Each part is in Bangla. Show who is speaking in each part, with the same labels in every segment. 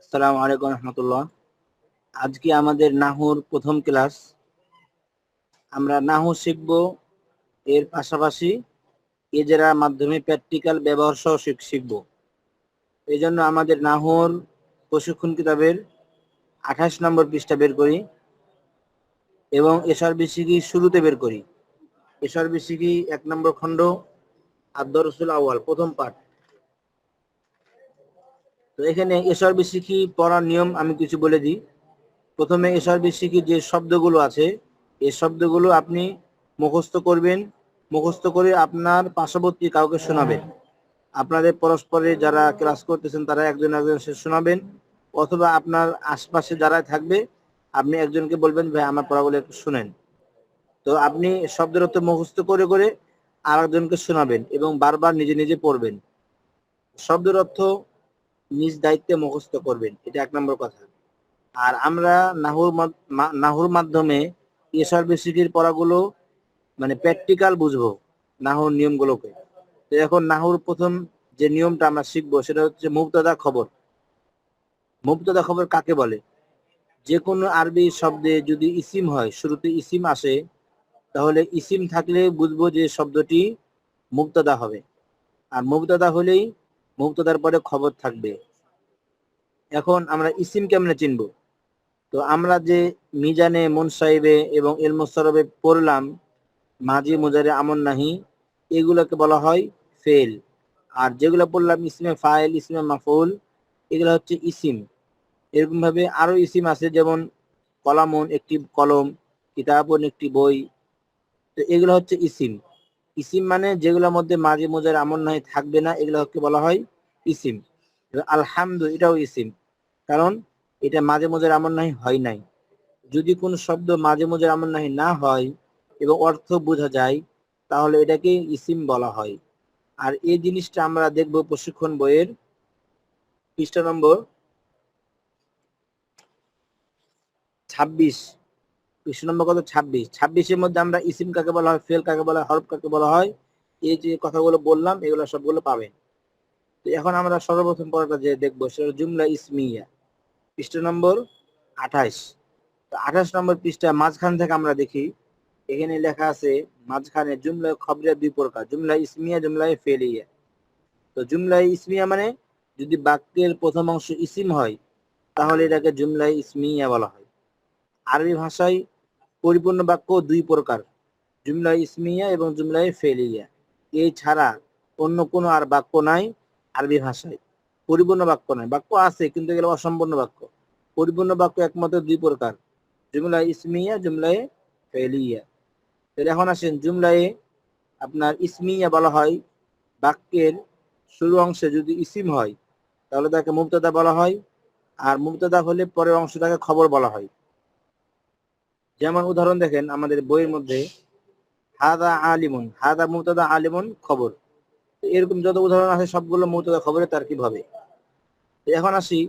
Speaker 1: আসসালামু আলাইকুম রহমতুল্লাহ। আজকে আমাদের নাহুর প্রথম ক্লাস। আমরা নাহু শিখব, এর পাশাপাশি এজেরার মাধ্যমে প্র্যাকটিক্যাল ব্যবহার সহ শিখব। এই জন্য আমাদের নাহুর প্রশিক্ষণ কিতাবের 28 নম্বর পৃষ্ঠা বের করি এবং এশার বিসিকি শুরুতে বের করি। এশার বিসিকি 1 নম্বর খণ্ড আদ-দরসুল আউয়াল প্রথম পাঠ। তো এখানে এশার বিসিকি পড়ার নিয়ম আমি কিছু বলে দিই। প্রথমে এশার বিসিকি যে শব্দগুলো আছে এই শব্দগুলো আপনি মুখস্থ করবেন, মুখস্থ করে আপনার পার্শ্ববর্তী কাউকে শোনাবেন। আপনাদের পরস্পরে যারা ক্লাস করতেছেন তারা একজন শোনাবেন, অথবা আপনার আশপাশে যারা থাকবে আপনি একজনকে বলবেন ভাই আমার পড়াগুলো একটু শুনেন। তো আপনি শব্দের অর্থ মুখস্থ করে করে আর একজনকে শোনাবেন এবং বারবার নিজে নিজে পড়বেন। শব্দের অর্থ নিজ দায়িত্বে মুখস্থ করবেন, এটা 1 নম্বর কথা। আর আমরা নাহুর মাধ্যমে এশার বেসিকের পড়াগুলো মানে প্র্যাকটিক্যাল বুঝবো নাহুর নিয়মগুলোকে। তো এখন নাহুর প্রথম যে নিয়মটা আমরা শিখবো সেটা হচ্ছে মুবতাদা খবর। মুবতাদা খবর কাকে বলে? যে কোনো আরবি শব্দে যদি ইসিম হয়, শুরুতে ইসিম আসে, তাহলে ইসিম থাকলে বুঝবো যে শব্দটি মুবতাদা হবে। আর মুবতাদা হলেই মুবতাদার পরে খবর থাকবে। এখন আমরা ইসিম কেমনে চিনবো? তো আমরা যে মিজানে, মুনসাইবে এবং ইলমুসরবে পড়লাম, মাজি, মুজারে, আমর নাহি, এগুলোকে বলা হয় ফেল। আর যেগুলো পড়লাম ইসমে ফাইল, ইসমে মাফউল, এগুলো হচ্ছে ইসিম। এরকম ভাবে আরো ইসিম আছে, যেমন কলামুন একটি কলম, কিতাবুন একটি বই। তো এগুলো হচ্ছে ইসিম। ইসিম মানে যেগুলোর মধ্যে মাজি, মুজারে, আমর নাহি থাকবে না, এগুলোকে বলা হয় ইসিম। আলহামদু এটাও ইসিম, কারণ এটা মাঝে মুজারে আমর নাহি হয় নাই। যদি কোন শব্দ মাঝে মুজারে আমর নাহি না হয় এবং অর্থ বোঝা যায়, তাহলে এটাকে ইসিম বলা হয়। আর এই জিনিসটা আমরা দেখব প্রশিক্ষণ বইয়ের পৃষ্ঠা নম্বর 26। পৃষ্ঠা নম্বর কত? 26। 26-এর মধ্যে আমরা ইসিম কাকে বলা হয়, ফেল কাকে বলা হয়, হরফ কাকে বলা হয়, এই যে কথাগুলো বললাম এগুলো সবগুলো পাবেন। তো এখন আমরা সর্বপ্রথম পড়াটা যে দেখবো সেটা জুমলা ইসমিয়া, পৃষ্ঠা নম্বর 28। তো 28 নম্বর পৃষ্ঠা মাঝখান থেকে আমরা দেখি, এখানে লেখা আছে মাঝখানে জুমলা খবরিয়া 2 প্রকার, জুমলা ইসমিয়া, জুমলা ফেলিয়া। তো জুমলা ইসমিয়া মানে যদি বাক্যের প্রথম অংশ ইসিম হয় তাহলে এটাকে জুমলা ইসমিয়া বলা হয়। আরবি ভাষায় পরিপূর্ণ বাক্য 2 প্রকার, জুমলা ইসমিয়া এবং জুমলা ফেলিয়া। এই ছাড়া অন্য কোনো আর বাক্য নাই আরবি ভাষায়। পরিপূর্ণ বাক্য নাই, বাক্য আছে কিন্তু এগুলো অসম্পূর্ণ বাক্য। পরিপূর্ণ বাক্য একমাত্র 2 প্রকার, জুমলা ইসমিয়া, জুমলা ফেলিয়া। এখন আসেন জুমলায়ে আপনার ইসমিয়া বলা হয় বাক্যের শুরু অংশে যদি ইসিম হয় তাহলে তাকে মুবতাদা বলা হয়, আর মুবতাদা হলে পরের অংশটাকে খবর বলা হয়। যেমন উদাহরণ দেখেন আমাদের বইয়ের মধ্যে, হাদা আলিমুন, হাদা মুবতাদা, আলিমুন খবর। এরকম যত উদাহরণ আছে সবগুলো মুবতাদা খবরে তারকিব হবে। এখন আসি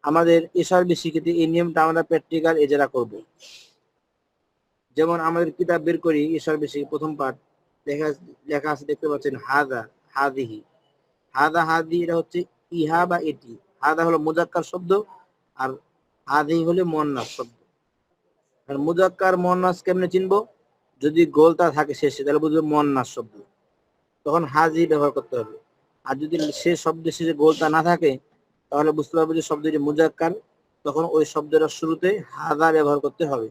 Speaker 1: আমাদের এশার বিসিকিতে এই নিয়মটা আমরা প্র্যাকটিক্যাল এজেরা করব। যেমন আমাদের কিতাব বের করি, এশার বিসিকি প্রথম পাঠ, লেখা আছে দেখতে পাচ্ছেন হাদা, হাদিহি। হাদা, হাদি এটা হচ্ছে ইহা বা এটি। হাদা হলো মুজাক্কার শব্দ আর হাদি হলো মুয়ান্নাস শব্দ। আর মুজাক্কার মুয়ান্নাস কেমনে চিনবো? যদি গোলতা থাকে শেষে তাহলে বুঝবো মুয়ান্নাস শব্দ, তখন হাজি ব্যবহার করতে হবে। আর যদি সে শব্দের শেষে গোলতা না থাকে তাহলে বুঝতে পারবো যে শব্দটি মুজাক্কার, তখন ওই শব্দটার শুরুতে হাদা ব্যবহার করতে হবে।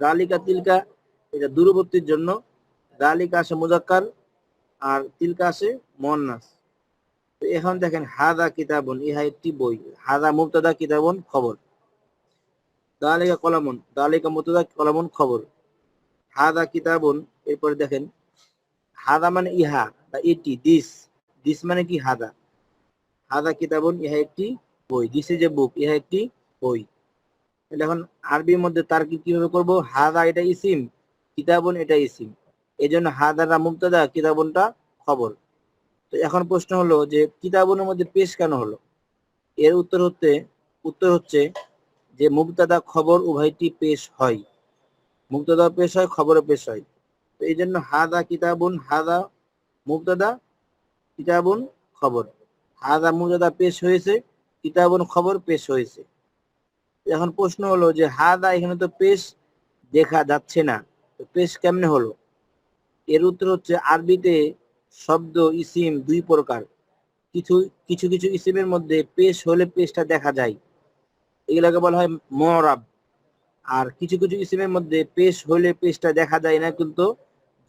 Speaker 1: দালিকা, তিলকা এটা দূরবর্তীর জন্য, দালিকা আসে মুজাক্কার আর তিলকা আসে মুয়ান্নাস। তো এখন দেখেন হাদা কিতাবুন, ইহা একটি বই, হাদা মুবতাদা, কিতাবুন খবর। দালিকা কলামুন, দালিকা মুবতাদা, কলামুন খবর। হাদা কিতাবুন, এরপরে দেখেন হাদা মানে ইহা বা এটি, দিস, দিস মানে কি হাদা। হাদা কিতাবুন, ইহা একটি বই, দিস ইজ এ বুক, ইহা একটি বই। এখন আরবির মধ্যে তারকিব কিভাবে করব? হাদা এটা ইসিম, কিতাবুন এটা ইসিম, এই জন্য হাদাটা মুবতাদা, কিতাবুনটা খবর। তো এখন প্রশ্ন হলো যে কিতাবুনের মধ্যে পেশ কেন হলো? এর উত্তর হচ্ছে যে মুবতাদা খবর উভয়টি পেশ হয়, মুবতাদা পেশ হয়, খবরও পেশ হয়। তো এই জন্য হাদা কিতাবুন, হাদা মুবতাদা, কিতাবুন খবর। হাদা মুবতাদা পেশ হয়েছে, কিতাবুন খবর পেশ হয়েছে। এখন প্রশ্ন হলো যে হাদা এখানে তো পেশ দেখা যাচ্ছে না, তো পেশ কেমনে হলো? এর উত্তর হচ্ছে আরবিতে শব্দ ইসিম দুই প্রকার। কিছু কিছু কিছু ইসিমের মধ্যে পেশ হলে পেশটা দেখা যায়, এগুলাকে বলা হয় মুরাব। আর কিছু কিছু ইসিমের মধ্যে পেশ হলে পেশটা দেখা যায় না, কিন্তু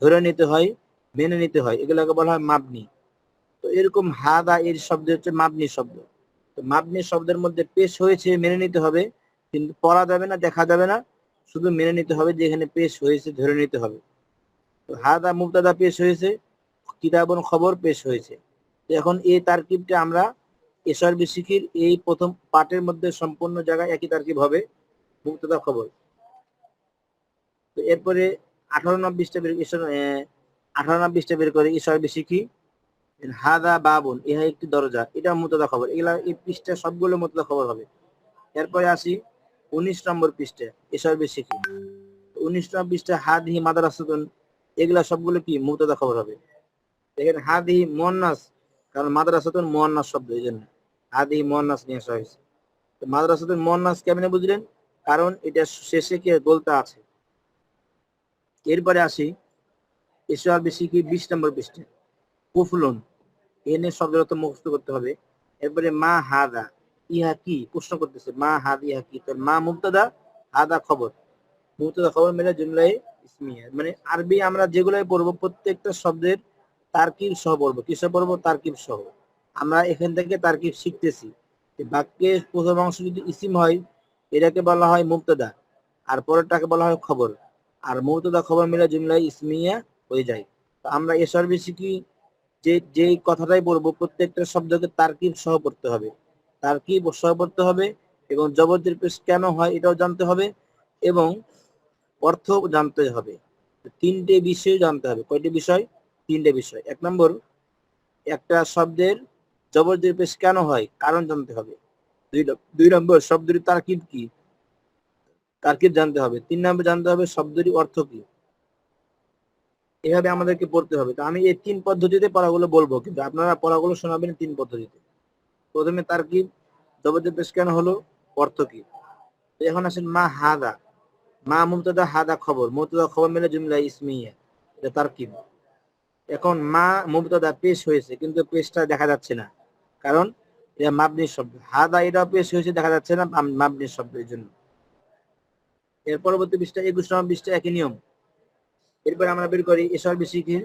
Speaker 1: ধরে নিতে হয়, মেনে নিতে হয়, এগুলাকে বলা হয় মাবনি। তো এরকম হাদা এর শব্দ হচ্ছে মাবনি শব্দ। তো মাবনি শব্দের মধ্যে পেশ হয়েছে মেনে নিতে হবে, কিন্তু পড়া যাবে না, দেখা যাবে না, শুধু মেনে নিতে হবে যে এখানে পেশ হয়েছে, ধরে নিতে হবে। তো হাদা মুবতাদা পেশ হয়েছে, কিতাবুন খবর পেশ হয়েছে। তো এখন এই তারকিবটা আমরা এশার বিশিকির এই প্রথম পাঠের মধ্যে সম্পূর্ণ জায়গায় একই তারকিব হবে, মুবতাদা খবর। তো এরপরে 18-20টা বের 18-20টা বের করে এশার বিশিকি হাদা বাবুন, ইহা একটি দরজা, এটা মুবতাদা খবর। এগুলা এই পৃষ্ঠা সবগুলো মুবতাদা খবর হবে। এরপরে আসি 19 নম্বর পৃষ্ঠা এশার বিশিকি। 19 নম্বর পৃষ্ঠা হাদিহি মাদ্রাসাতুন, এগুলা সবগুলো কি মুবতাদা খবর হবে। দেখেন হাদিহি মুয়ান্নাস, কারণ মাদ্রাসাতুন মুয়ান্নাস শব্দ, এই জন্য হাদিহি মুয়ান্নাস নিয়ে আসা হয়েছে। তো মাদ্রাসাতুন মুয়ান্নাস কেমনে বুঝলেন? কারণ এটা শেষে কি বলতে আছে। এরপরে আসি এশার বিশিকি 20 নম্বর পৃষ্ঠা কুফলুন, এনে শব্দের অর্থ মুখস্থ করতে হবে। এরপরে মা হাদা, ইহা কি, প্রশ্ন করতেছে মা হাদ ইহা কি। তো মা মুবতাদা, হাদা খবর, মুবতাদা খবর মিলে জুমলায়ে ইসমিয়া। মানে আরবি আমরা যেগুলাই পড়বো প্রত্যেকটা শব্দের তারকিব সহ পড়বো। কিসে পড়বো? তারকিব সহ। আমরা এখান থেকে তারকিব শিখতেছি। বাক্যের প্রথম অংশ যদি ইসিম হয়, এটাকে বলা হয় মুবতাদা, আর পরেরটাকে বলা হয় খবর। আর মুবতাদা খবর মিলে জুমলায়ে ইসমিয়া হয়ে যায়। তো আমরা এসর বেশি কি যে যে কথাটাই বলবো প্রত্যেকটা শব্দকে তারকিব সহ পড়তে হবে, তারকিব সহ পড়তে হবে, এবং জবরদের পেশ কেন হয় এটাও জানতে হবে, এবং অর্থ জানতে হবে। তিনটে বিষয় জানতে হবে। কয়টি বিষয়? তিনটে বিষয়। 1 নম্বর, একটা শব্দের জবরদের পেশ কেন হয়, কারণ জানতে হবে। 2 নম্বর, শব্দটির তারকিব কি, তারকিব জানতে হবে। 3 নম্বর, জানতে হবে শব্দটির অর্থ কি। এভাবে আমাদেরকে পড়তে হবে। তো আমি এই 3 পদ্ধতিতে পড়াগুলো বলবো, কিন্তু আপনারা পড়াগুলো শোনাবেন 3 পদ্ধতিতে। প্রথমে তারকিব, জবরদের পেশ কেন হলো, অর্থ কি। তো এখন আসেন মা হাদা, মা মুবতাদা, হাদা খবর, মুবতাদা খবর মিলে জুমলা ইসমিয়া, এটা তারকিব। এখন মা মুবতাদা পেশ হয়েছে, কিন্তু পেশটা দেখা যাচ্ছে না, কারণ এটা মাবনির শব্দ। হাদা এটাও পেশ হয়েছে, দেখা যাচ্ছে না, মাবনির শব্দ, এই জন্য। এর পরবর্তী পৃষ্ঠা 21 নম্বর পৃষ্ঠা, একই নিয়ম। এরপর আমরা বের করি এসব বেশিকে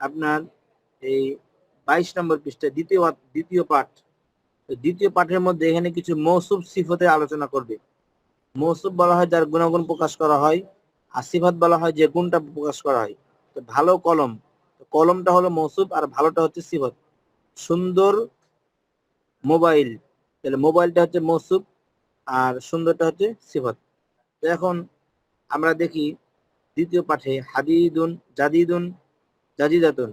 Speaker 1: আপনার এই 22 নম্বর পৃষ্ঠা দ্বিতীয় পাঠ। দ্বিতীয় পাঠের মধ্যে এখানে কিছু মৌসুফ সিফতের আলোচনা করবে। মৌসুফ বলা হয় যার গুণাগুণ প্রকাশ করা হয়, আর সিফাত বলা হয় যে গুণটা প্রকাশ করা হয়। তো ভালো কলম, কলমটা হলো মৌসুফ, আর ভালোটা হচ্ছে সিফাত। সুন্দর মোবাইল, তাহলে মোবাইলটা হচ্ছে মৌসুফ, আর সুন্দরটা হচ্ছে সিফাত। তো এখন আমরা দেখি দ্বিতীয় পাঠে হাদিদুন, জাদিদুন, জাদিদাতুন।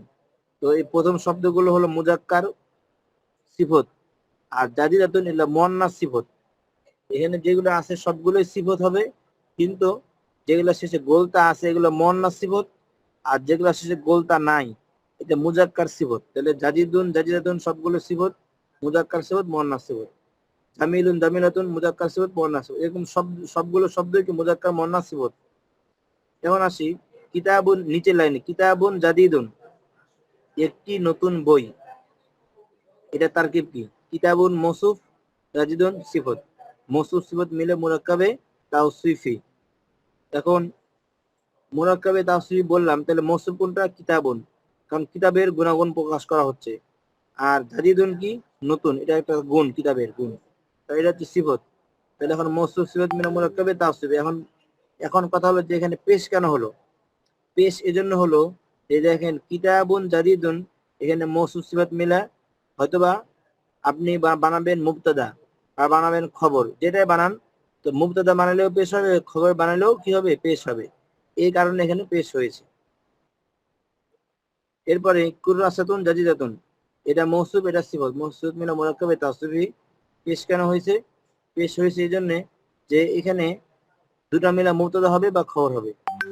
Speaker 1: তো এই প্রথম শব্দগুলো হলো মুজাক্কার সিফত, আর জাদিদাতুন এগুলো মুয়ান্নাস সিফত। এখানে যেগুলো আছে সবগুলোই সিফত হবে, কিন্তু যেগুলো শেষে গোলতা আছে এগুলো মুয়ান্নাস সিফত, আর যেগুলো শেষে গোলতা নাই এটা মুজাক্কার সিফত। তাহলে জাদিদুন, জাদিদাতুন সবগুলো সিফত, মুজাক্কার সিফত, মুয়ান্নাস সিফত। জামিলুন, জামিলাতুন মুজাক্কার সিফত, মুয়ান্নাস সিফত। এরকম সবগুলো শব্দই কি মুজাক্কার, মুয়ান্নাস সিফত। এখন আসি কিতাবুন, নিচের লাইনে কিতাবুন জাদিদুন, একটি নতুন বই, এটা তারকিব কি? কিতাবুন মৌসুফ, জাদিদুন সিফত, মৌসুফ সিফত মিলে মুরাক্কাবে তাওসিফি। এখন মুরাক্কাবে তাওসিফি বললাম, তাহলে মৌসুফ কোনটা? কিতাবুন, কারণ কিতাবের গুণাগুণ প্রকাশ করা হচ্ছে। আর জাদিদুন কি? নতুন, এটা একটা গুণ, কিতাবের গুণ, তাই এটা হচ্ছে সিফত। তাহলে এখন মৌসুফ সিফত মিলে মুরাক্কাবে তাওসিফি। এখন এখন কথা হলো যে এখানে পেশ কেন হলো? পেশ এজন্য হলো যে দেখেন কিতাবুন জাদিদুন, এখানে মৌসুফ সিফাত মিলা, হয়তোবা আপনি বানাবেন মুবতাদা বা বানাবেন খবর, যেটাই বানান, তো মুবতাদা বানালেও পেশ হবে, খবর বানালেও কি হবে? পেশ হবে। এই কারণে এখানে পেশ হয়েছে। এরপরে কুররাসাতুন জাদিদাতুন, এটা মৌসুফ, এটা সিফাত, মৌসুফ মিলা মুরাক্কাবে তাওসিফি। পেশ কেন হয়েছে? পেশ হয়েছে এই জন্য যে এখানে দুটা মিলা মুবতাদা হবে বা খবর হবে,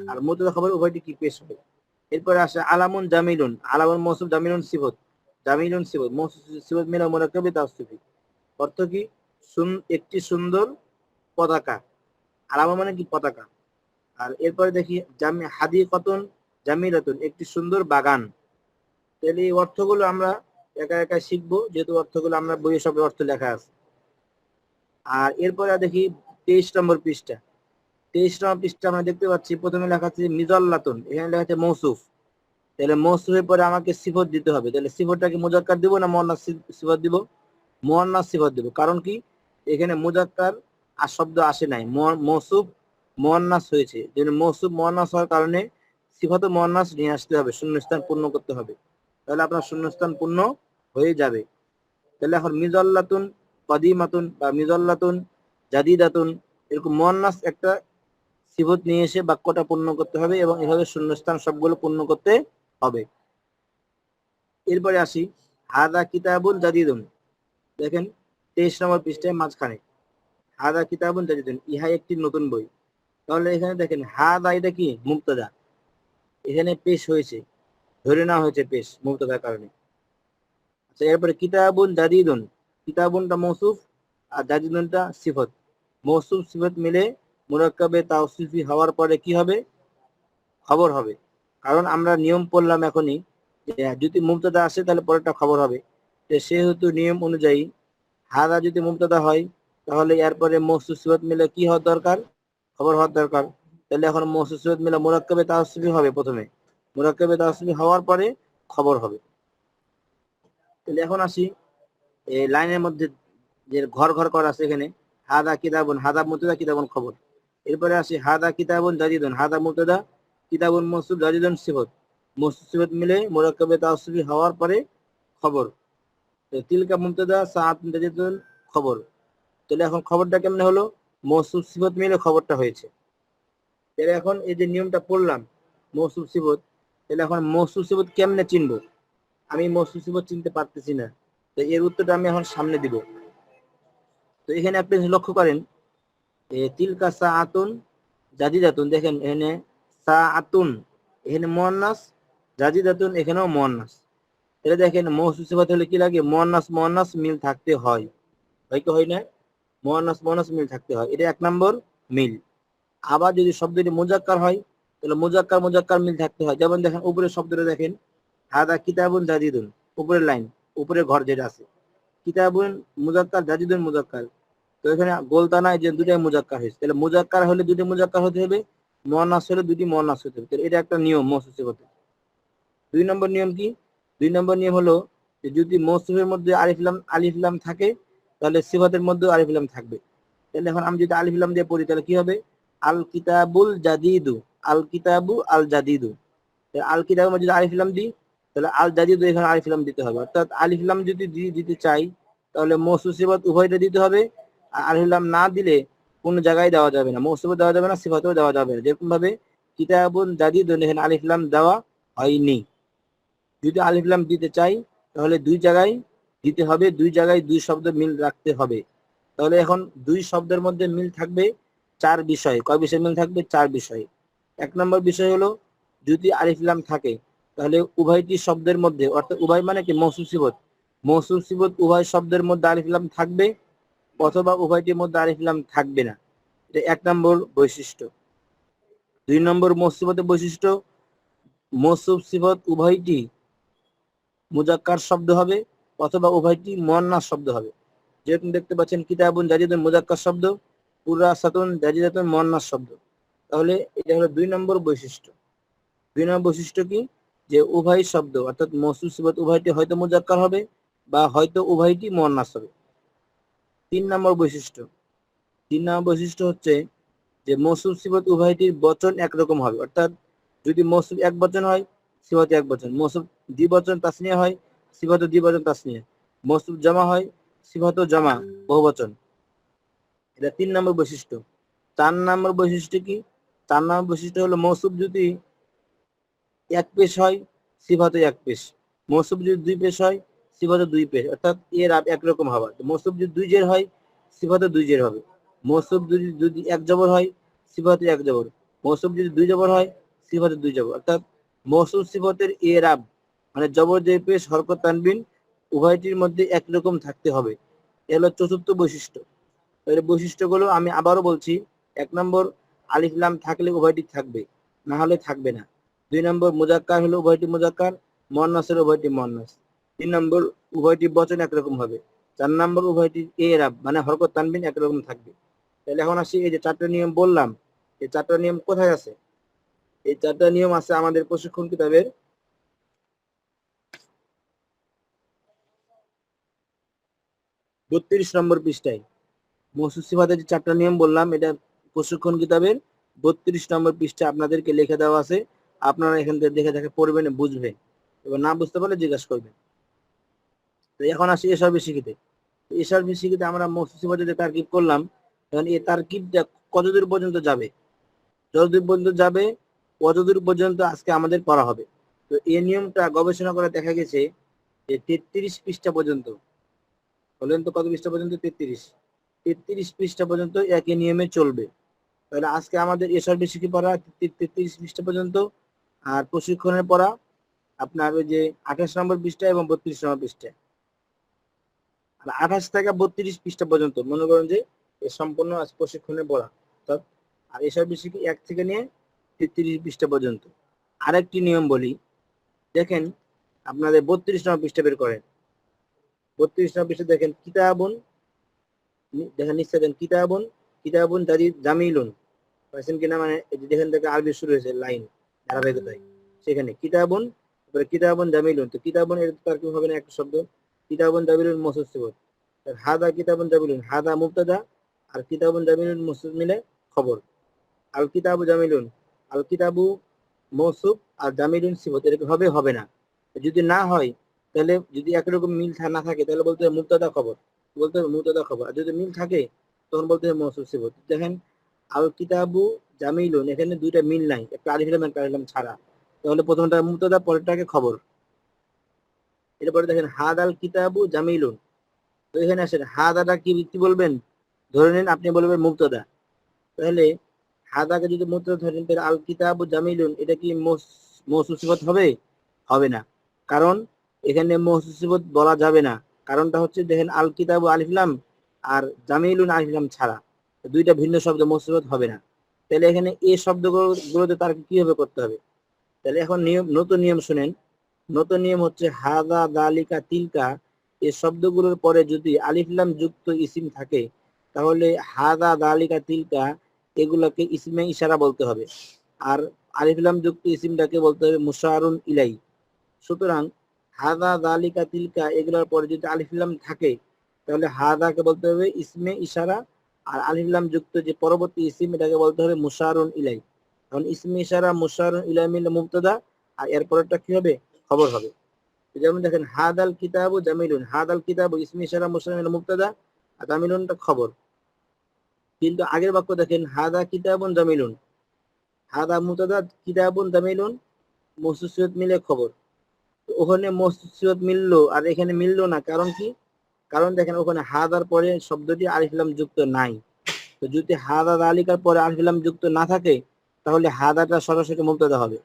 Speaker 1: আর মুবতাদা খবর উভয়টি কি পেশ হবে। এরপরে আসে আলামুন জামিলুন, আলামুন মৌসুফ, জামিলুন সিফত। জামিলুন সিফত, মৌসুফ সিফত মিলে মুরাক্কাবে তাওসিফি। অর্থ কি? একটি সুন্দর পতাকা। আলামা মানে কি? পতাকা। আর এরপরে দেখি হাদিকাতুন জামিলাতুন, একটি সুন্দর বাগান। তাহলে এই অর্থগুলো আমরা একা একা শিখবো, যেহেতু অর্থগুলো আমরা বইয়ে সব অর্থ লেখা আছে। আর এরপরে দেখি 23 নম্বর পৃষ্ঠা। 23 নম্বর পৃষ্ঠা আমরা দেখতে পাচ্ছি প্রথমে লেখা আছে মিজাল্লাতুন, এখানে লেখা আছে মৌসুফ। তাহলে মৌসুফের পরে আমাকে সিফত দিতে হবে। তাহলে সিফতটাকে মুজাক্কার দিব না মুয়ান্নাস সিফত দিব? মুয়ান্নাস সিফত দিব। কারণ কি? এখানে মুজাক্কার আর শব্দ আসে নাই, মৌসুফ মুয়ান্নাস হয়েছে। যেন মৌসুফ মুয়ান্নাস হওয়ার কারণে সিফাত মুয়ান্নাস নিয়ে আসতে হবে, শূন্যস্থান পূর্ণ করতে হবে। তাহলে আপনার শূন্যস্থান পূর্ণ হয়ে যাবে। তাহলে এখন মিজাল্লাতুন কদিমাতুন বা মিজাল্লাতুন জাদিদাতুন, এরকম মুয়ান্নাস একটা সিফত নিয়ে এসে বাক্যটা পূর্ণ করতে হবে এবং এভাবে শূন্যস্থান সবগুলো পূর্ণ করতে হবে। এরপরে আসি হাদা কিতাবুন জাদিদুন। দেখেন 23 নম্বর পৃষ্ঠায় মাঝখানে হাদা কিতাবুন জাদিদুন, ইহা একটি নতুন বই। তাহলে এখানে দেখেন হাদা, এটা কি? মুবতাদা। এখানে পেশ হয়েছে, ধরে নেওয়া হয়েছে পেশ মুবতাদার কারণে। আচ্ছা, এরপরে কিতাবুন জাদিদুন, কিতাবুনটা মৌসুফ আর জাদিদুনটা সিফত। মৌসুফ সিফত মিলে মুরাক্কাবে তাওসিফি হওয়ার পরে কি হবে? খবর হবে। কারণ আমরা নিয়ম পড়লাম এখনই যে যদি মুবতাদা আসে তাহলে পরেরটা খবর হবে। সেহেতু নিয়ম অনুযায়ী হাদা যদি মুবতাদা হয় তাহলে এরপরে মৌসুফ সিফত মিলে কি হওয়ার দরকার? খবর হওয়ার দরকার। তাহলে এখন মৌসুফ সিফত মিলে মুরাক্কাবে তাওসিফি হবে প্রথমে, মুরাক্কাবে তাওসিফি হওয়ার পরে খবর হবে। তাহলে এখন আসি এই লাইনের মধ্যে যে ঘর ঘর করা আছে এখানে, হাদা কিতাবুন, হাদা মুবতাদা, কিতাবুন খবর। এরপরে আসি হাদা কিতাবুন জাদিদুন, হাদা মুবতাদা, কিতাবুন মৌসুফ, জাদিদুন সিফত। মৌসুফ সিফত মিলে মুরাক্কাবে তাওসিফি হওয়ার পরে খবর। তিলকা মুবতাদা, সাআতুন জাদিদুন খবর। তাহলে এখন খবরটা কেমনে হলো? মৌসুফ সিফত মিলে খবরটা হয়েছে। তাহলে এখন এই যে নিয়মটা পড়লাম মৌসুফ সিফত, তাহলে এখন মৌসুফ সিফত কেমনে চিনবো? আমি মৌসুফ সিফত চিনতে পারতেছি না, তো এর উত্তরটা আমি এখন সামনে দিব। তো এখানে আপনি লক্ষ্য করেন তিলকা সাআতুন জাদিদাতুন, দেখেন এখানে সাআতুন এখানে মুয়ান্নাস, জাদিদাতুন এখানেও মুয়ান্নাস। এটা দেখেন মৌসুফ সিফত হলে কি লাগে? মুয়ান্নাস মুয়ান্নাস মিল থাকতে হয়, হয় কি হয় না? মুয়ান্নাস মুয়ান্নাস মিল থাকতে হয়, এটা 1 নম্বর মিল। আবার যদি শব্দটি মুজাক্কার হয় তাহলে মুজাক্কার মুজাক্কার মিল থাকতে হয়। যেমন দেখেন উপরের শব্দটা দেখেন, হাদা কিতাবুন জাদিদুন, উপরের লাইন, উপরের ঘর যেটা আছে, কিতাবুন মুজাক্কার, জাদিদুন মুজাক্কার। তো এখানে গোলতানায় যে দুটাই মুজাক্কার হয়েছে, তাহলে মুজাক্কার হলে দুটি মুজাক্কার হতে হবে, মুয়ান্নাস হলে দুটি মুয়ান্নাস হতে হবে। তাহলে এটা একটা নিয়ম মৌসুফ সিফতে। 2 নম্বর নিয়ম কি? 2 নম্বর নিয়ম হলো যে যদি মৌসুফের মধ্যে আলিফ লাম থাকে তাহলে সিফাতের মধ্যেও আলিফ লাম থাকবে। তাহলে এখন আমি যদি আলিফ লাম দিয়ে পড়ি তাহলে কি হবে? আল কিতাবুল জাদিদু, আল কিতাবু আল জাদিদু। আল কিতাবের মধ্যে যদি আলিফ লাম দিই তাহলে আল জাদিদু এখানে আলিফ লাম দিতে হবে। অর্থাৎ আলিফ লাম যদি দিতে চাই তাহলে মৌসুফ সিফাত উভয়টা দিতে হবে। আর আলিফ লাম না দিলে কোন জায়গায় দেওয়া যাবে না, মৌসুফে দেওয়া যাবে না, সিফাতেও দেওয়া যাবে না। যেরকম ভাবে কিতাবুন জাদিদুন এখানে আলিফ লাম দেওয়া হয়নি। যদি আলিফ লাম দিতে চাই তাহলে 2 জায়গায় দিতে হবে, 2 জায়গায় 2 শব্দ মিল রাখতে হবে। তাহলে এখন 2 শব্দের মধ্যে মিল থাকবে 4 বিষয়। কয় বিষয় মিল থাকবে? 4 বিষয়। 1 নম্বর বিষয় হলো যদি আলিফ লাম থাকে তাহলে উভয়টি শব্দের মধ্যে, অর্থাৎ উভয় মানে কি? মৌসুফ সিফত, মৌসুফ সিফত উভয় শব্দের মধ্যে আলিফ লাম থাকবে অথবা উভয়টির মধ্যে আলিফ লাম থাকবে না। এটা 1 নম্বর বৈশিষ্ট্য। 2 নম্বর মৌসুফ সিফতের বৈশিষ্ট্য, মৌসুফ সিফত উভয়টি মুজাক্কার শব্দ হবে অথবা উভয়টি মুয়ান্নাস শব্দ হবে। যেরকম দেখতে পাচ্ছেন কিতাবুন জাদিদুন মুজাক্কার শব্দ, কুরাসাতুন জাদিদাতুন মুয়ান্নাস শব্দ। তাহলে এটা হলো 2 নম্বর বৈশিষ্ট্য। 2 নম্বর বৈশিষ্ট্য কি? যে উভয় শব্দ অর্থাৎ মৌসুফ সিফত উভয়টি হয়তো মুজাক্কার হবে বা হয়তো উভয়টি মুয়ান্নাস হবে। 3 নম্বর বৈশিষ্ট্য, 3 নম্বর বৈশিষ্ট্য হচ্ছে যে মৌসুফ সিফত উভয়টির বচন একরকম হবে। অর্থাৎ যদি মৌসুফ এক বচন হয় সিফাত এক বচন, মৌসুফ দ্বিবচন তাসনিয়া হয় সিফাত দ্বিবচন তাসনিয়া, মৌসুফ জামা হয় সিফাত জামা বহুবচন। এটা 3 নম্বর বৈশিষ্ট্য। 4 নম্বর বৈশিষ্ট্য কি? 4 নম্বর বৈশিষ্ট্য হলো মৌসুফ যদি এক পেশ হয় সিফাত এক পেশ, মৌসুফ যদি 2 পেশ হয় সিফাত 2 পেশ, অর্থাৎ এর একরকম হবে। মৌসুফ যদি 2 জের হয় সিফাত 2 জের হবে, মৌসুফ যদি এক জবর হয় সিফাত এক জবর, মৌসুফ যদি 2 জবর হয় সিফাত 2 জবর। অর্থাৎ মৌসুফ সিফাতের এরাব মানে জবর যে পেশ হরকত তানবিন উভয়টির মধ্যে একরকম থাকতে হবে। এ হলো চতুর্থ বৈশিষ্ট্য। এর বৈশিষ্ট্যগুলো আমি আবারও বলছি। 1 নম্বর, আলিফ লাম থাকলে উভয়টি থাকবে, না হলে থাকবে না। 2 নম্বর, মুজাক্কার হলে উভয়টি মুজাক্কার, মুয়ান্নাস হলে উভয়টি মুয়ান্নাস। 3 নম্বর, উভয়টি বচন একরকম হবে। 4 নম্বর, উভয়টি ইরাব মানে হরকত তানবিন একরকম থাকবে। তাহলে এখন আসি, এই যে 4টা নিয়ম বললাম, এই 4টা নিয়ম কোথায় আছে? এই 4টা নিয়ম আছে আমাদের প্রশিক্ষণ কিতাবের 32 নম্বর পৃষ্ঠায়। মওসুফ সিফাতের যে 4টা নিয়ম বললাম, এটা প্রশিক্ষণ কিতাবের 32 নম্বর পৃষ্ঠায় আপনাদেরকে লিখে দেওয়া আছে। আপনারা এখান থেকে দেখে দেখে পড়বেন, বুঝবেন, এবার না বুঝতে পারলে জিজ্ঞাসা করবেন। তো এখন আসি এসআরবি শিখিতে। এসআরবি শিখিতে আমরা মওসুফ সিফাতের যে তারকিব করলাম, এখন এই তারকিবটা কতদূর পর্যন্ত যাবে? যতদূর পর্যন্ত যাবে ততদূর পর্যন্ত আজকে আমাদের পড়া হবে। তো এই নিয়মটা গবেষণা করে দেখা গেছে যে 33 পৃষ্ঠা পর্যন্ত। বলেন তো কত পৃষ্ঠা পর্যন্ত? 33 পৃষ্ঠা পর্যন্ত একই নিয়মে চলবে। তাহলে আজকে আমাদের এসআরবি শিখি পড়া 33 পৃষ্ঠা পর্যন্ত, আর প্রশিক্ষণের পড়া আপনার ওই যে 28 নম্বর পৃষ্ঠা এবং 32 নম্বর পৃষ্ঠা। আর 28 থেকে 32 পৃষ্ঠা পর্যন্ত মনে করেন যে সম্পূর্ণ আজ প্রশিক্ষণের পড়া। আর এসআরবি শিখি 1 থেকে নিয়ে 33 পৃষ্ঠা পর্যন্ত। আরেকটি নিয়ম বলি, দেখেন আপনাদের 32 নম্বর পৃষ্ঠা বের করেন। 32 নম্বর পৃষ্ঠা দেখেন কিতাবুন, দেখেন নিশ্চয় দেন কিতাবুন, কিতাবুন জামিলুন, পাইছেন কিনা? মানে যেখান থেকে আরবি শুরু হয়েছে লাইন ধারাবাহিকতায়, সেখানে কিতাবুন, তারপরে কিতাবুন জামিলুন। তো কিতাবুন এর তার কি হবে না একটা শব্দ, কিতাবুন জামিলুন মওসুফ সিফাত। হাদা কিতাবুন জামিলুন, হাদা মুবতাদা আর কিতাবুন জামিলুন মওসুফ মিলে খবর। আল কিতাবু জামিলুন, আল কিতাবু মওসুফ আর জামিলুন সিফাত, এরকম হবে হবে না? যদি না হয় তাহলে, যদি একরকম মিল না থাকে তাহলে বলতে হবে মুবতাদা খবর, বলতে হবে মুবতাদা খবর। আর যদি মিল থাকে তখন বলতে হবে মওসুফ সিফাত। দেখেন আল কিতাবু জামিলুন, এখানে দুইটা মিল নাই, একটা আলিফ লাম একটা আলিফ লাম ছাড়া, তাহলে প্রথমটা মুবতাদা পরেরটাকে খবর। এরপরে দেখেন হাদাল কিতাবু জামিলুন, তো এখানে আসেন হাদাটা কি বলবেন? ধরে নিন আপনি বলবেন মুবতাদা, তাহলে হাদাকে যদি মুবতাদা ধরেন তাহলে আল কিতাবু জামিলুন এটা কি মওসুফ সিফাত হবে? হবে না, কারণ এখানে মওসুফ সিফাত বলা যাবে না। কারণটা হচ্ছে দেখেন আল কিতাবু আলিফ লাম আর জামিলুন আলিফ লাম ছাড়া, দুইটা ভিন্ন শব্দ, মওসুফ সিফাত হবে না। তাহলে এখানে এই শব্দগুলোতে তার কিভাবে করতে হবে? তাহলে এখন নিয়ম, নতুন নিয়ম শুনেন। নতুন নিয়ম হচ্ছে হাদা দালিকা তিলকা, এই শব্দগুলোর পরে যদি আলিফ লাম যুক্ত ইসিম থাকে তাহলে হাদা দালিকা তিলকা এগুলোকে ইসমে ইশারা বলতে হবে, আর আলিফ লাম যুক্ত ইসিমটাকে বলতে হবে মুশারুন ইলাই। সুতরাং হাদা দালিকা তিলকা এগুলোর পরে যদি আলিফ লাম থাকে তাহলে হাদাকে বলতে হবে ইসমে ইশারা, আর আলিফ লাম যুক্ত যে পরবর্তী ইসিম এটাকে বলতে হবে মুশারুন ইলাই। কারণ ইসমে ইশারা মুশারুন ইলাই মিলে মুবতাদা, আর এর পরেরটা কি হবে? খবর হবে। যেমন দেখেন হাদাল কিতাবু জামিলুন, হাদাল কিতাবু ইসমে ইশারা মুশারুন মিলে মুবতাদা আর জামিলুনটা খবর। কিন্তু আগের বাক্য দেখেন হাদা কিতাবুন জামিলুন, হাদা মুবতাদা কিতাবুন জামিলুন মওসুফ সিফাত মিলে খবর। ওখানে মওসুফ সিফাত মিললো আর এখানে মিললো না, কারণ কি? কারণ দেখেন ওখানে হাদার পরে শব্দটি আলিফ লাম যুক্ত নাই। তো যদি হাদা দালিকার পরে আলিফ লাম যুক্ত না থাকে তাহলে হাদাটা সরাসরি মুবতাদা হবে,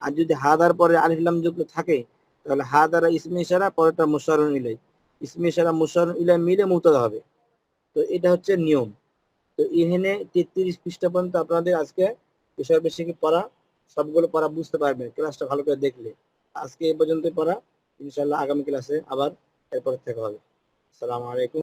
Speaker 1: আর যদি হাদার পরে আলিফ লাম যুক্ত থাকে তাহলে হাদারা ইসমে ইশারা, পরেরটা মুশারুন ইলাই, ইসমে ইশারা মুশারুন ইলাই মিলে মুবতাদা হবে। তো এটা হচ্ছে নিয়ম। তো এখানে 33 পৃষ্ঠা পর্যন্ত আপনাদের আজকে বিষয় বেশি পড়া, সবগুলো পড়া বুঝতে পারবেন ক্লাসটা ভালো করে দেখলে। আজকে এই পর্যন্ত পড়া, ইনশাআল্লাহ আগামী ক্লাসে আবার এরপর থেকে হবে। আসসালামু আলাইকুম।